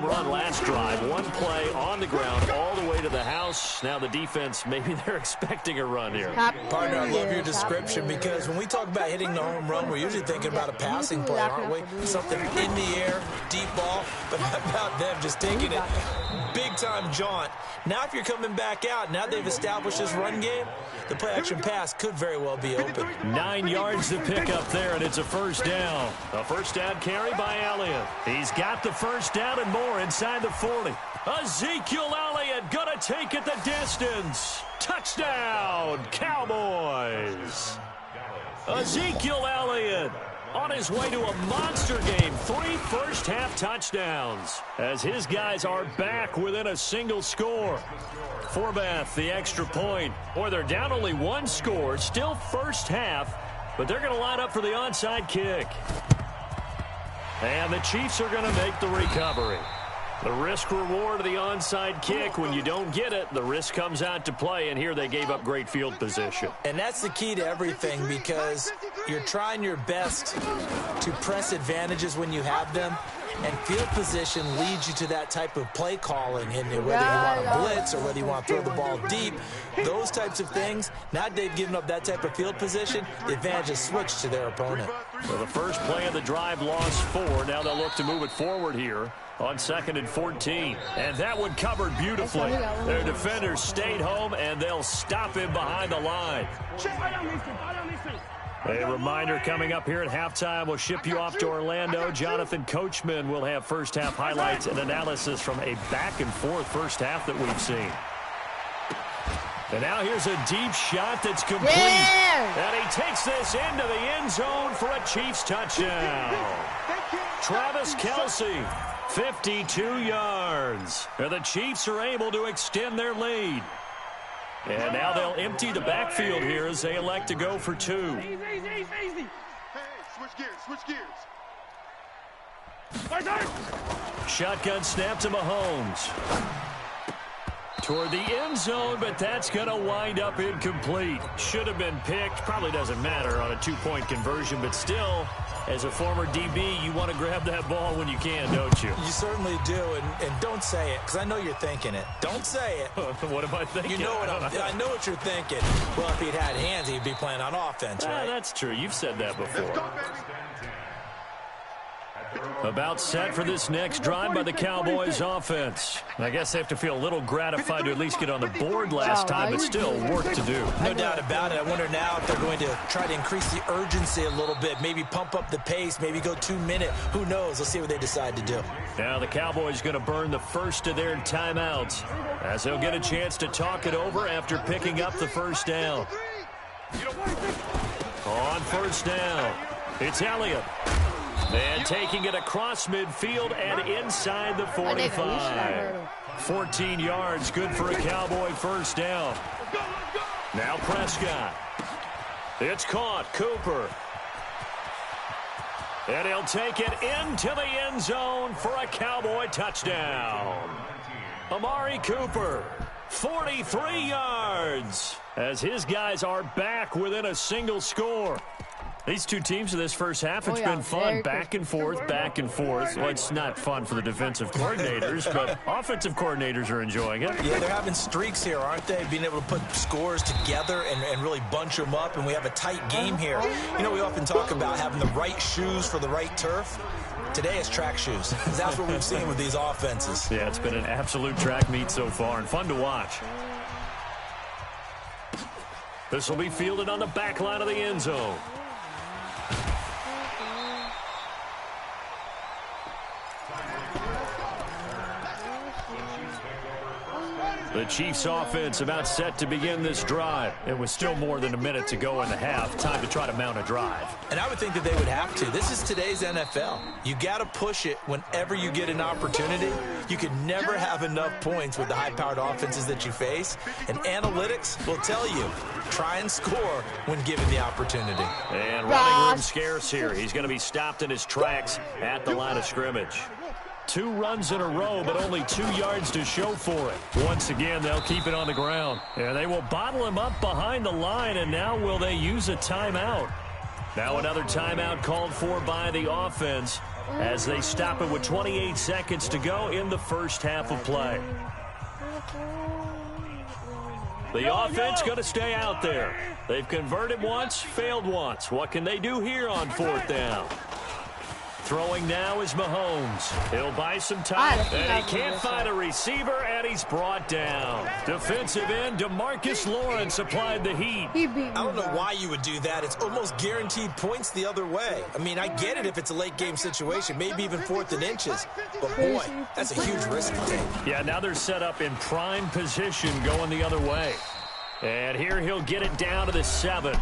home run last drive. One play on the ground all the way to the house. Now the defense, maybe they're expecting a run here. Partner, I love your description because when we talk about hitting the home run, we're usually thinking about a passing play, aren't we? Something in the air, deep ball, but how about them just taking it big-time jaunt. Now if you're coming back out, now they've established this run game, the play-action pass could very well be open. 9 yards to pick up there, and it's a first down. A first down carry by Elliott. He's got the first down and more inside the 40. Ezekiel Elliott gonna take it the distance. Touchdown, Cowboys. Ezekiel Elliott on his way to a monster game. 3 first-half touchdowns as his guys are back within a single score. Forbath, the extra point. Boy, they're down only 1 score, still first half, but they're going to line up for the onside kick. And the Chiefs are going to make the recovery. The risk-reward of the onside kick, when you don't get it, the risk comes out to play, and here they gave up great field position. And that's the key to everything because you're trying your best to press advantages when you have them, and field position leads you to that type of play calling, and whether you want to blitz or whether you want to throw the ball deep, those types of things. Now they've given up that type of field position, the advantage is switched to their opponent. So the first play of the drive lost 4. Now they'll look to move it forward here on 2nd and 14. And that one covered beautifully. Their defenders stayed home, and they'll stop him behind the line. A reminder coming up here at halftime, we'll ship you off to Orlando. Jonathan Coachman will have first-half highlights and analysis from a back-and-forth first half that we've seen. And now here's a deep shot that's complete. Yeah! And he takes this into the end zone for a Chiefs touchdown. Travis Kelce, 52 yards. And the Chiefs are able to extend their lead. And now they'll empty the backfield here as they elect to go for 2. Easy. Hey, switch gears. Shotgun snap to Mahomes. Toward the end zone, but that's going to wind up incomplete. Should have been picked. Probably doesn't matter on a 2-point conversion, but still, as a former DB, you want to grab that ball when you can, don't you? You certainly do, and don't say it, because I know you're thinking it. Don't say it. What am I thinking? You know what I know what you're thinking. Well, if he'd had hands, he'd be playing on offense, right? That's true. You've said that before. About set for this next drive by the Cowboys offense. I guess they have to feel a little gratified to at least get on the board last time, but still work to do. No doubt about it. I wonder now if they're going to try to increase the urgency a little bit, maybe pump up the pace, maybe go 2-minute. Who knows? Let's see what they decide to do. Now the Cowboys going to burn the first of their timeouts as they'll get a chance to talk it over after picking up the first down. On first down, it's Elliott. And taking it across midfield and inside the 45. 14 yards, good for a Cowboy first down. Now Prescott. It's caught, Cooper. And he'll take it into the end zone for a Cowboy touchdown. Amari Cooper, 43 yards, as his guys are back within a single score. These two teams in this first half, it's been fun. Back and forth, back and forth. Well, it's not fun for the defensive coordinators, but offensive coordinators are enjoying it. Yeah, they're having streaks here, aren't they? Being able to put scores together and really bunch them up, and we have a tight game here. You know, we often talk about having the right shoes for the right turf. Today it's track shoes. That's what we've seen with these offenses. Yeah, it's been an absolute track meet so far and fun to watch. This will be fielded on the back line of the end zone. The Chiefs offense about set to begin this drive. It was still more than a minute to go in the half. Time to try to mount a drive. And I would think that they would have to. This is today's NFL. You got to push it whenever you get an opportunity. You can never have enough points with the high-powered offenses that you face. And analytics will tell you, try and score when given the opportunity. And running room scarce here. He's going to be stopped in his tracks at the line of scrimmage. 2 runs in a row, but only 2 yards to show for it. Once again, they'll keep it on the ground. And they will bottle him up behind the line, and now will they use a timeout? Now another timeout called for by the offense as they stop it with 28 seconds to go in the first half of play. The offense going to stay out there. They've converted once, failed once. What can they do here on fourth down? Throwing now is Mahomes. He'll buy some time, and he can't find a receiver, and he's brought down. Defensive end DeMarcus Lawrence applied the heat. I don't know why you would do that. It's almost guaranteed points the other way. I mean, I get it if it's a late-game situation, maybe even 4th and inches. But, boy, that's a huge risk to take. Yeah, now they're set up in prime position going the other way. And here he'll get it down to the 7.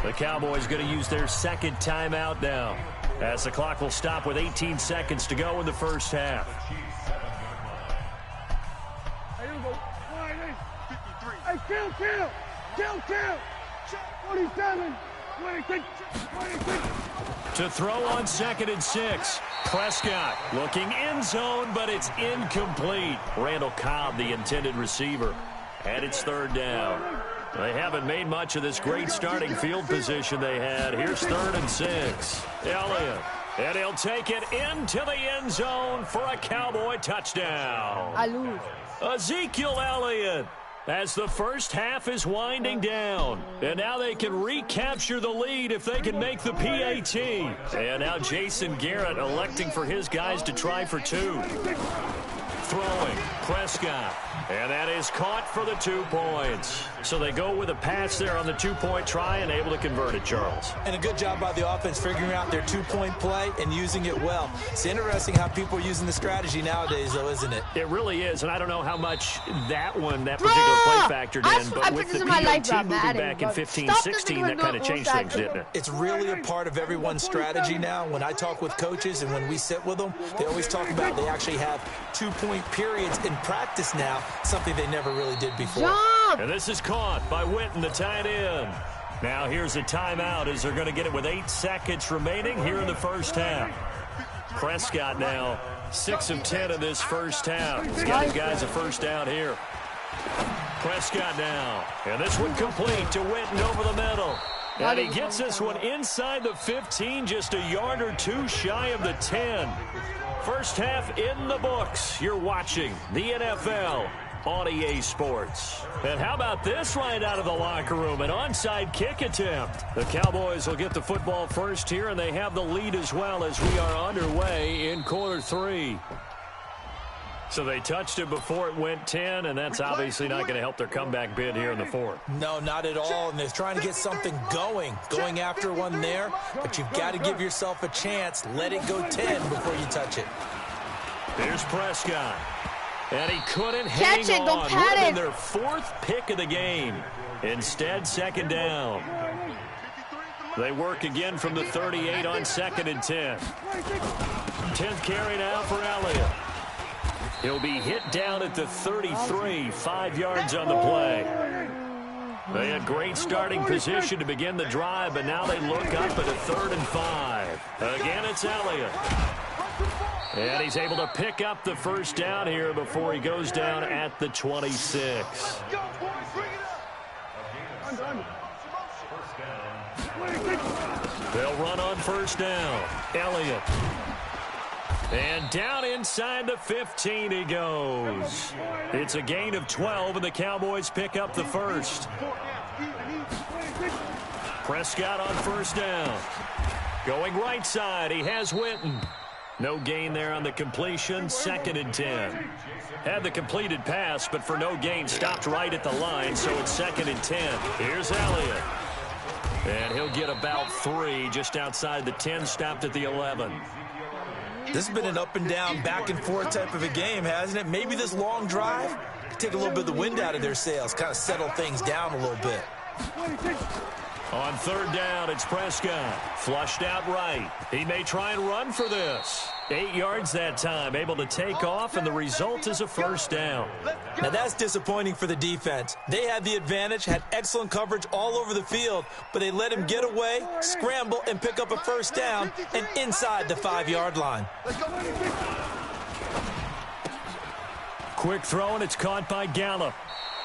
The Cowboys going to use their second timeout now, as the clock will stop with 18 seconds to go in the first half. Hey, kill. 47, 26, 26. To throw on 2nd and 6. Prescott looking end zone, but it's incomplete. Randall Cobb, the intended receiver. And it's 3rd down. They haven't made much of this great starting field position they had. Here's 3rd and 6. Elliott. And he'll take it into the end zone for a Cowboy touchdown. Ezekiel Elliott, as the first half is winding down. And now they can recapture the lead if they can make the PAT. And now Jason Garrett electing for his guys to try for 2. Throwing, Prescott. And that is caught for the 2 points. So they go with a pass there on the 2-point try and able to convert it, Charles. And a good job by the offense figuring out their 2-point play and using it well. It's interesting how people are using the strategy nowadays, though, isn't it? It really is, and I don't know how much that particular play factored in, but with the PAT moving back in 15-16, that kind of changed things, didn't it? It's really a part of everyone's strategy now. When I talk with coaches and when we sit with them, they always talk about they actually have 2-point periods in practice now, something they never really did before. And this is caught by Witten, the tight end. Now here's a timeout as they're going to get it with 8 seconds remaining here in the first half. Prescott now 6 of 10 in this first half. He's got his guys a first down here. Prescott now. And this one complete to Witten over the middle. And he gets this one inside the 15, just a yard or 2 shy of the 10. First half in the books. You're watching the NFL on EA Sports. And how about this right out of the locker room? An onside kick attempt. The Cowboys will get the football first here, and they have the lead as well as we are underway in quarter 3. So they touched it before it went 10, and that's obviously not going to help their comeback bid here in the 4th. No, not at all, and they're trying to get something going after one there, but you've got to give yourself a chance. Let it go 10 before you touch it. Here's Prescott. And he couldn't hang on. Would have been their 4th pick of the game. Instead, 2nd down. They work again from the 38 on 2nd and 10. 10th carry now for Elliott. He'll be hit down at the 33, 5 yards on the play. They had great starting position to begin the drive, but now they look up at a 3rd and 5. Again, it's Elliott. And he's able to pick up the first down here before he goes down at the 26. They'll run on first down. Elliott. And down inside the 15 he goes. It's a gain of 12, and the Cowboys pick up the first. Prescott on first down. Going right side, he has Witten. No gain there on the completion, 2nd and 10. Had the completed pass, but for no gain, stopped right at the line, so it's 2nd and 10. Here's Elliott. And he'll get about 3 just outside the 10, stopped at the 11. This has been an up and down, back and forth type of a game, hasn't it? Maybe this long drive could take a little bit of the wind out of their sails, kind of settle things down a little bit. On 3rd down, it's Prescott. Flushed out right. He may try and run for this. 8 yards that time, able to take off, and the result is a first down. Now that's disappointing for the defense. They had the advantage, had excellent coverage all over the field, but they let him get away, scramble, and pick up a first down, and inside the 5-yard line. Quick throw, and it's caught by Gallup.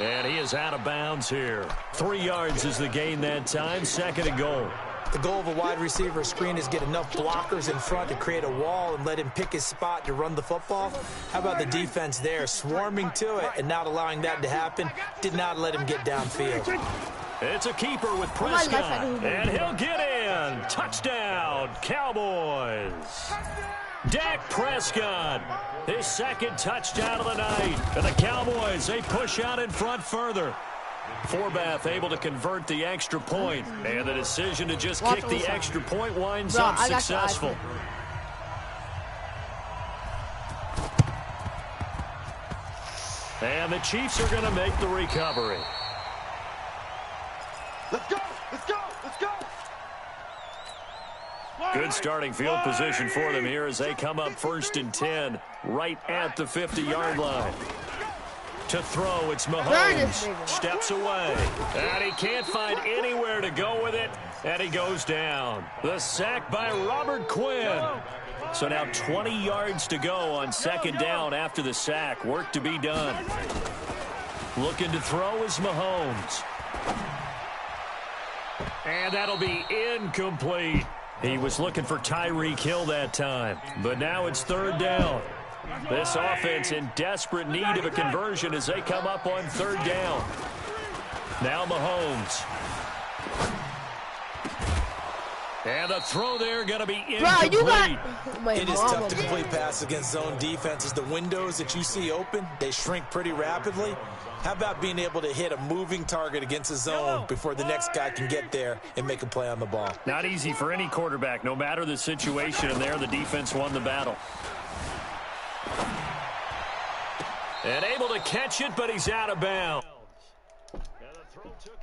And he is out of bounds here. 3 yards is the gain that time, 2nd and goal. The goal of a wide receiver screen is get enough blockers in front to create a wall and let him pick his spot to run the football. How about the defense there, swarming to it and not allowing that to happen? Did not let him get downfield. It's a keeper with Prescott, and he'll get in. Touchdown, Cowboys. Dak Prescott, his second touchdown of the night. And the Cowboys, they push out in front further. Forbath able to convert the extra point, and the decision to just kick the extra point winds up successful. And the Chiefs are going to make the recovery. Let's go! Let's go! Let's go! Good starting field position for them here as they come up 1st and 10 right at the 50-yard line. To throw, it's Mahomes. Steps away. And he can't find anywhere to go with it. And he goes down. The sack by Robert Quinn. So now 20 yards to go on 2nd down after the sack. Work to be done. Looking to throw is Mahomes. And that'll be incomplete. He was looking for Tyreek Hill that time. But now it's 3rd down. This offense in desperate need of a conversion as they come up on 3rd down. Now Mahomes. And the throw there going to be incomplete. It is tough to complete pass against zone defenses. The windows that you see open, they shrink pretty rapidly. How about being able to hit a moving target against a zone before the next guy can get there and make a play on the ball? Not easy for any quarterback, no matter the situation. And there, the defense won the battle. And able to catch it, but he's out of bounds.